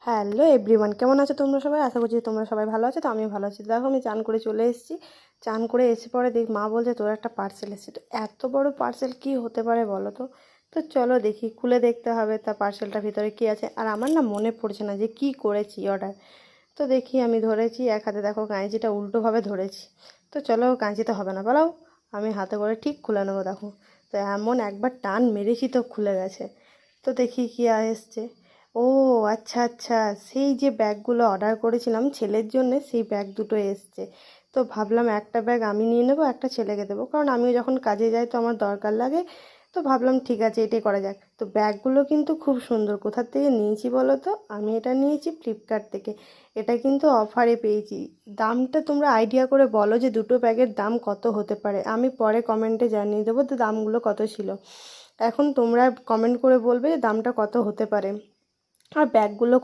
Hello everyone, কেমন আছো তোমরা সবাই? আশা করছি তোমরা সবাই ভালো আছো। তো আমিও ভালো আছি। দেখো আমি চান করে চলে এসেছি। চান করে এসে পরে দেখ মা বলছে তোর একটা পার্সেল এসেছে। তো এত বড় পার্সেল কি হতে পারে বলো তো? তো চলো দেখি, খুলে দেখতে হবে তা পার্সেলটার ভিতরে কী আছে। আর আমার না মনে পড়ছে না যে কী করেছি অর্ডার। তো দেখি, আমি ধরেছি এক হাতে, দেখো কাঁচিটা উল্টোভাবে ধরেছি। তো চলো, কাঁচিতে হবে না পালাও, আমি হাতে করে ঠিক খুলে নেবো। দেখো, তো এমন একবার টান মেরেছি তো খুলে গেছে। তো দেখি কী এসছে। ও আচ্ছা আচ্ছা, সেই যে ব্যাগগুলো অর্ডার করেছিলাম ছেলের জন্য, সেই ব্যাগ দুটো এসছে। তো ভাবলাম একটা ব্যাগ আমি নিয়ে নেবো, একটা ছেলেকে দেবো, কারণ আমিও যখন কাজে যাই তো আমার দরকার লাগে। তো ভাবলাম ঠিক আছে, এটাই করা যাক। তো ব্যাগগুলো কিন্তু খুব সুন্দর। কোথার থেকে নিয়েছি বলো তো? আমি এটা নিয়েছি ফ্লিপকার্ট থেকে। এটা কিন্তু অফারে পেয়েছি। দামটা তোমরা আইডিয়া করে বলো যে দুটো ব্যাগের দাম কত হতে পারে। আমি পরে কমেন্টে জানিয়ে দেবো তো দামগুলো কত ছিল। এখন তোমরা কমেন্ট করে বলবে যে দামটা কত হতে পারে। আর ব্যাগগুলো